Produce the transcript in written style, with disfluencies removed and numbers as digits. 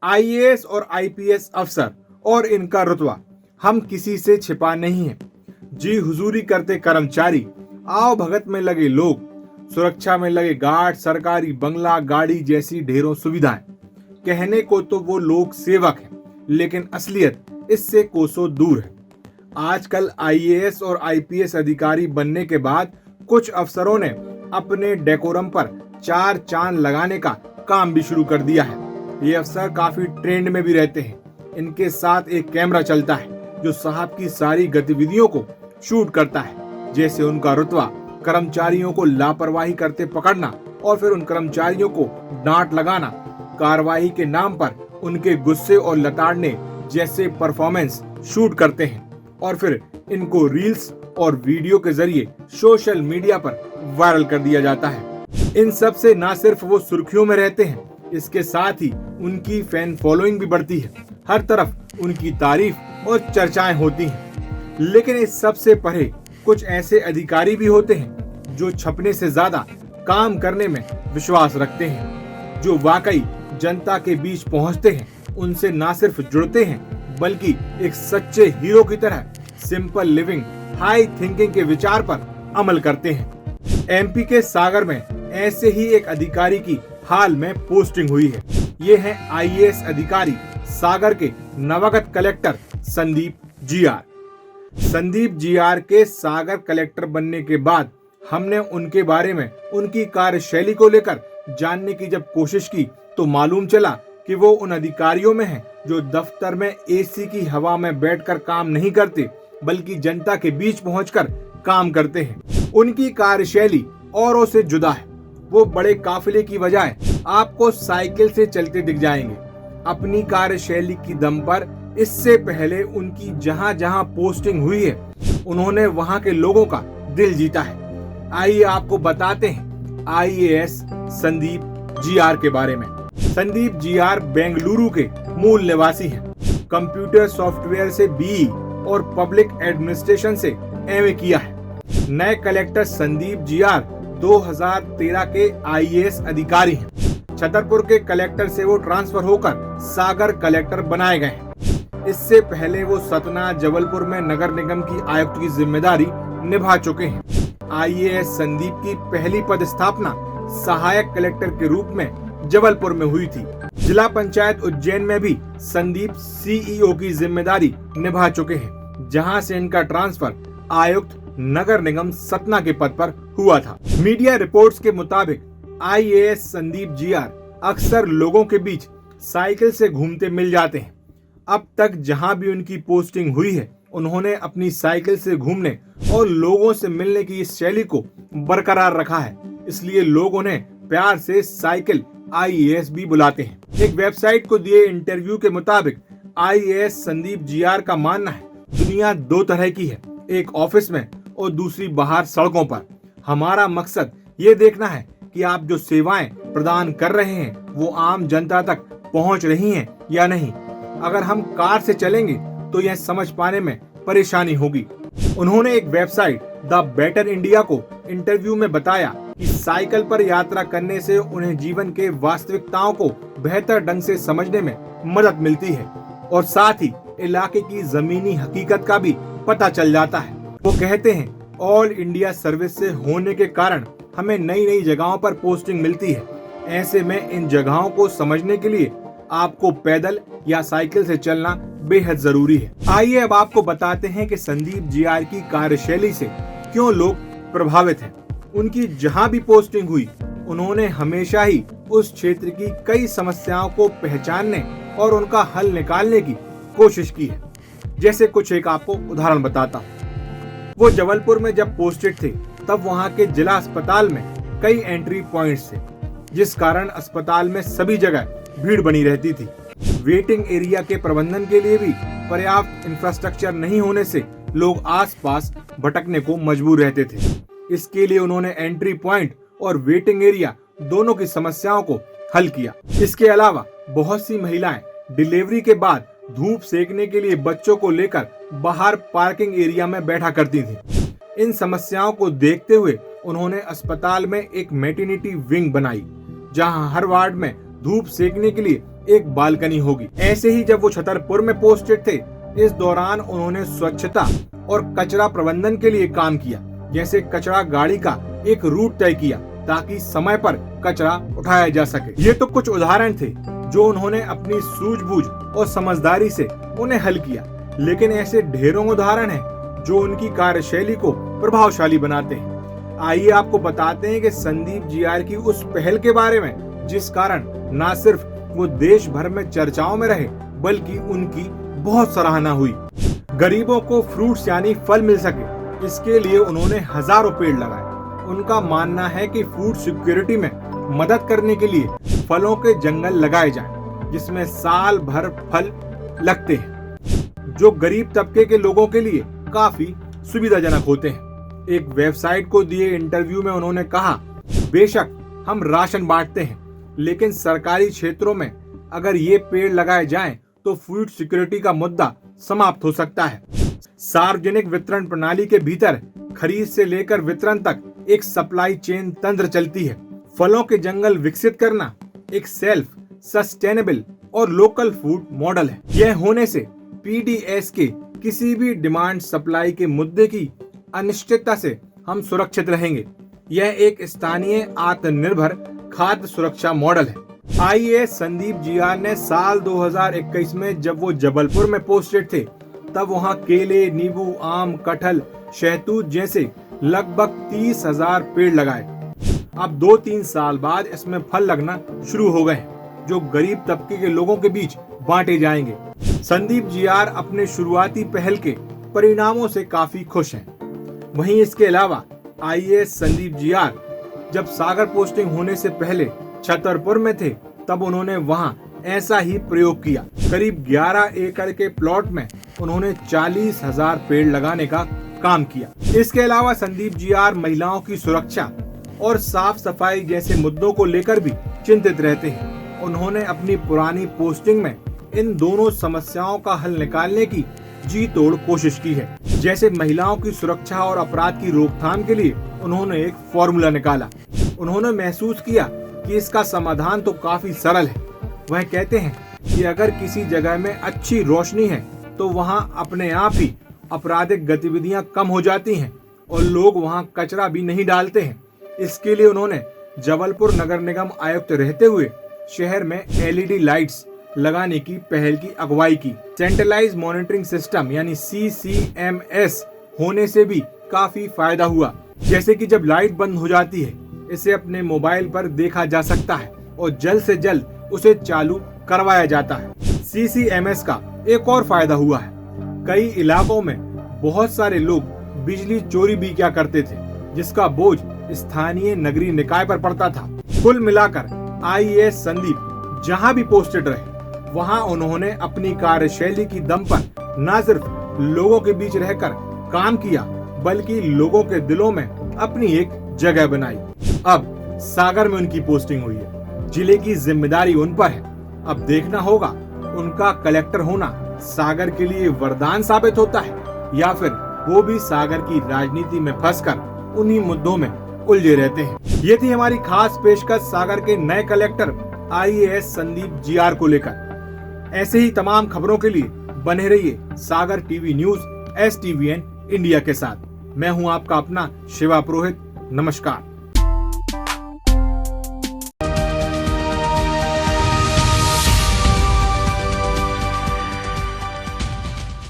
IAS और IPS अफसर और इनका रुतबा हम किसी से छिपा नहीं है। जी हुजूरी करते कर्मचारी, आओ भगत में लगे लोग, सुरक्षा में लगे गार्ड, सरकारी बंगला, गाड़ी जैसी ढेरों सुविधाएं। कहने को तो वो लोक सेवक हैं, लेकिन असलियत इससे कोसों दूर है। आजकल आईएएस और आईपीएस अधिकारी बनने के बाद कुछ अफसरों ने अपने डेकोरम पर चार चांद लगाने का काम भी शुरू कर दिया है। ये अफसर काफी ट्रेंड में भी रहते हैं। इनके साथ एक कैमरा चलता है जो साहब की सारी गतिविधियों को शूट करता है। जैसे उनका रुतबा कर्मचारियों को लापरवाही करते पकड़ना और फिर उन कर्मचारियों को डांट लगाना, कार्रवाई के नाम पर उनके गुस्से और लताड़ने जैसे परफॉर्मेंस शूट करते हैं और फिर इनको रील्स और वीडियो के जरिए सोशल मीडिया पर वायरल कर दिया जाता है। इन सब से न सिर्फ वो सुर्खियों में रहते हैं, इसके साथ ही उनकी फैन फॉलोइंग भी बढ़ती है। हर तरफ उनकी तारीफ और चर्चाएं होती हैं। लेकिन इस सब से परे कुछ ऐसे अधिकारी भी होते हैं जो छपने से ज्यादा काम करने में विश्वास रखते हैं, जो वाकई जनता के बीच पहुंचते हैं, उनसे ना सिर्फ जुड़ते हैं बल्कि एक सच्चे हीरो की तरह सिंपल लिविंग, हाई थिंकिंग के विचार पर अमल करते हैं। एमपी के सागर में ऐसे ही एक अधिकारी की हाल में पोस्टिंग हुई है। ये है आईएएस अधिकारी सागर के नवागत collector Sandeep GR. Sandeep GR के सागर कलेक्टर बनने के बाद हमने उनके बारे में, उनकी कार्यशैली को लेकर जानने की जब कोशिश की तो मालूम चला कि वो उन अधिकारियों में हैं जो दफ्तर में एसी की हवा में बैठकर काम नहीं करते बल्कि जनता के बीच पहुंचकर काम करते हैं। उनकी कार्यशैली औरों से जुदा है। वो बड़े काफिले की बजाय आपको साइकिल से चलते दिख जाएंगे। अपनी कार्यशैली की दम पर इससे पहले उनकी जहां जहां पोस्टिंग हुई है, उन्होंने वहां के लोगों का दिल जीता है। आइए आपको बताते हैं आईएएस संदीप जीआर के बारे में। संदीप जीआर बेंगलुरु के मूल निवासी हैं। कंप्यूटर सॉफ्टवेयर से बीई और पब्लिक एडमिनिस्ट्रेशन से एमए किया है। नए कलेक्टर संदीप जीआर 2013 के आईएएस अधिकारी हैं। छतरपुर के कलेक्टर से वो ट्रांसफर होकर सागर कलेक्टर बनाए गए हैं। इससे पहले वो सतना, जबलपुर में नगर निगम की आयुक्त की जिम्मेदारी निभा चुके हैं। आईएएस संदीप की पहली पदस्थापना सहायक कलेक्टर के रूप में जबलपुर में हुई थी। जिला पंचायत उज्जैन में भी संदीप सीईओ की जिम्मेदारी निभा चुके हैं, जहां से इनका ट्रांसफर आयुक्त नगर निगम सतना के पद पर हुआ था। मीडिया रिपोर्ट्स के मुताबिक आईएएस संदीप जीआर अक्सर लोगों के बीच साइकिल से घूमते मिल जाते हैं। अब तक जहां भी उनकी पोस्टिंग हुई है, उन्होंने अपनी साइकिल से घूमने और लोगों से मिलने की इस शैली को बरकरार रखा है। इसलिए लोग उन्हें प्यार से साइकिल आईएएस भी बुलाते हैं। एक वेबसाइट को दिए इंटरव्यू के मुताबिक आईएएस संदीप जीआर का मानना है, दुनिया दो तरह की है, एक ऑफिस में और दूसरी बाहर सड़कों पर। हमारा मकसद ये देखना है कि आप जो सेवाएं प्रदान कर रहे हैं वो आम जनता तक पहुंच रही हैं या नहीं। अगर हम कार से चलेंगे तो यह समझ पाने में परेशानी होगी। उन्होंने एक वेबसाइट द बेटर इंडिया को इंटरव्यू में बताया कि साइकिल पर यात्रा करने से उन्हें जीवन के वास्तविकताओं को बेहतर ढंग से समझने में मदद मिलती है और साथ ही इलाके की जमीनी हकीकत का भी पता चल जाता है। वो कहते हैं, ऑल इंडिया सर्विस से होने के कारण हमें नई नई जगहों पर पोस्टिंग मिलती है। ऐसे में इन जगहों को समझने के लिए आपको पैदल या साइकिल से चलना बेहद जरूरी है। आइए अब आपको बताते हैं कि संदीप जीआर की कार्यशैली से क्यों लोग प्रभावित हैं। उनकी जहां भी पोस्टिंग हुई, उन्होंने हमेशा ही उस क्षेत्र की कई समस्याओं को पहचानने और उनका हल निकालने की कोशिश की है। जैसे कुछ एक आपको उदाहरण बताता हूँ। वो जबलपुर में जब पोस्टेड थे तब वहाँ के जिला अस्पताल में कई एंट्री पॉइंट्स थे, जिस कारण अस्पताल में सभी जगह भीड़ बनी रहती थी। वेटिंग एरिया के प्रबंधन के लिए भी पर्याप्त इंफ्रास्ट्रक्चर नहीं होने से लोग आसपास भटकने को मजबूर रहते थे। इसके लिए उन्होंने एंट्री पॉइंट और वेटिंग एरिया दोनों की समस्याओं को हल किया। इसके अलावा बहुत सी महिलाएं डिलीवरी के बाद धूप सेकने के लिए बच्चों को लेकर बाहर पार्किंग एरिया में बैठा करती थी। इन समस्याओं को देखते हुए उन्होंने अस्पताल में एक मैटरनिटी विंग बनाई, जहां हर वार्ड में धूप सेकने के लिए एक बालकनी होगी। ऐसे ही जब वो छतरपुर में पोस्टेड थे, इस दौरान उन्होंने स्वच्छता और कचरा प्रबंधन के लिए काम किया। जैसे कचरा गाड़ी का एक रूट तय किया ताकि समय पर कचरा उठाया जा सके। ये तो कुछ उदाहरण थे जो उन्होंने अपनी सूझबूझ और समझदारी से उन्हें हल किया, लेकिन ऐसे ढेरों उदाहरण हैं जो उनकी कार्यशैली को प्रभावशाली बनाते हैं। आइए आपको बताते हैं कि संदीप जीआर की उस पहल के बारे में जिस कारण न सिर्फ वो देश भर में चर्चाओं में रहे, बल्कि उनकी बहुत सराहना हुई। गरीबों को फ्रूट्स यानी फल मिल सके, इसके लिए उन्होंने हजारों पेड़ लगाए। उनका मानना है कि फूड सिक्योरिटी में मदद करने के लिए फलों के जंगल लगाए जाएं, जिसमें साल भर फल लगते हैं, जो गरीब तबके के लोगों के लिए काफी सुविधाजनक होते हैं। एक वेबसाइट को दिए इंटरव्यू में उन्होंने कहा, बेशक हम राशन बांटते हैं, लेकिन सरकारी क्षेत्रों में अगर ये पेड़ लगाए जाएं तो फूड सिक्योरिटी का मुद्दा समाप्त हो सकता है। सार्वजनिक वितरण प्रणाली के भीतर खरीद से लेकर वितरण तक एक सप्लाई चेन तंत्र चलती है। फलों के जंगल विकसित करना एक सेल्फ सस्टेनेबल और लोकल फूड मॉडल है। यह होने से पीडीएस के किसी भी डिमांड सप्लाई के मुद्दे की अनिश्चितता से हम सुरक्षित रहेंगे। यह एक स्थानीय आत्मनिर्भर खाद्य सुरक्षा मॉडल है। आईएएस संदीप जीआर ने साल 2021 में जब वो जबलपुर में पोस्टेड थे, तब वहाँ केले, नींबू, आम, कटहल, शहतूत जैसे लगभग 30,000 पेड़ लगाए। अब 2-3 साल बाद इसमें फल लगना शुरू हो गए, जो गरीब तबके के लोगों के बीच बांटे जाएंगे। संदीप जीआर अपने शुरुआती पहल के परिणामों से काफी खुश हैं। वहीं इसके अलावा आईएएस संदीप जीआर जब सागर पोस्टिंग होने से पहले छतरपुर में थे, तब उन्होंने वहां ऐसा ही प्रयोग किया। करीब 11 एकड़ के प्लॉट में उन्होंने 40,000 पेड़ लगाने का काम किया। इसके अलावा संदीप जीआर महिलाओं की सुरक्षा और साफ सफाई जैसे मुद्दों को लेकर भी चिंतित रहते हैं। उन्होंने अपनी पुरानी पोस्टिंग में इन दोनों समस्याओं का हल निकालने की जी तोड़ कोशिश की है। जैसे महिलाओं की सुरक्षा और अपराध की रोकथाम के लिए उन्होंने एक फॉर्मूला निकाला। उन्होंने महसूस किया कि इसका समाधान तो काफी सरल है। वह कहते हैं कि अगर किसी जगह में अच्छी रोशनी है तो वहां अपने आप ही आपराधिक गतिविधियां कम हो जाती हैं और लोग वहां कचरा भी नहीं डालते हैं। इसके लिए उन्होंने जबलपुर नगर निगम आयुक्त रहते हुए शहर में एलईडी लाइट्स लगाने की पहल की अगुवाई की। सेंट्रलाइज मॉनिटरिंग सिस्टम यानी सीसीएमएस होने से भी काफी फायदा हुआ। जैसे कि जब लाइट बंद हो जाती है, इसे अपने मोबाइल पर देखा जा सकता है और जल्द से जल्द उसे चालू करवाया जाता है। सीसीएमएस का एक और फायदा हुआ है, कई इलाकों में बहुत सारे लोग बिजली चोरी भी क्या करते थे, जिसका बोझ स्थानीय नगरीय निकाय पर पड़ता था। कुल मिलाकर आईएएस संदीप जहां भी पोस्टेड रहे, वहां उन्होंने अपनी कार्यशैली की दम पर न सिर्फ लोगों के बीच रहकर काम किया, बल्कि लोगों के दिलों में अपनी एक जगह बनाई। अब सागर में उनकी पोस्टिंग हुई है, जिले की जिम्मेदारी उन पर है। अब देखना होगा उनका कलेक्टर होना सागर के लिए वरदान साबित होता है या फिर वो भी सागर की राजनीति में फंसकर उन्हीं मुद्दों में उलझे रहते हैं। ये थी हमारी खास पेशकश सागर के नए कलेक्टर आईएएस संदीप जीआर को लेकर। ऐसे ही तमाम खबरों के लिए बने रहिए सागर टीवी न्यूज STVN इंडिया के साथ। मैं हूं आपका अपना शिवा पुरोहित। नमस्कार।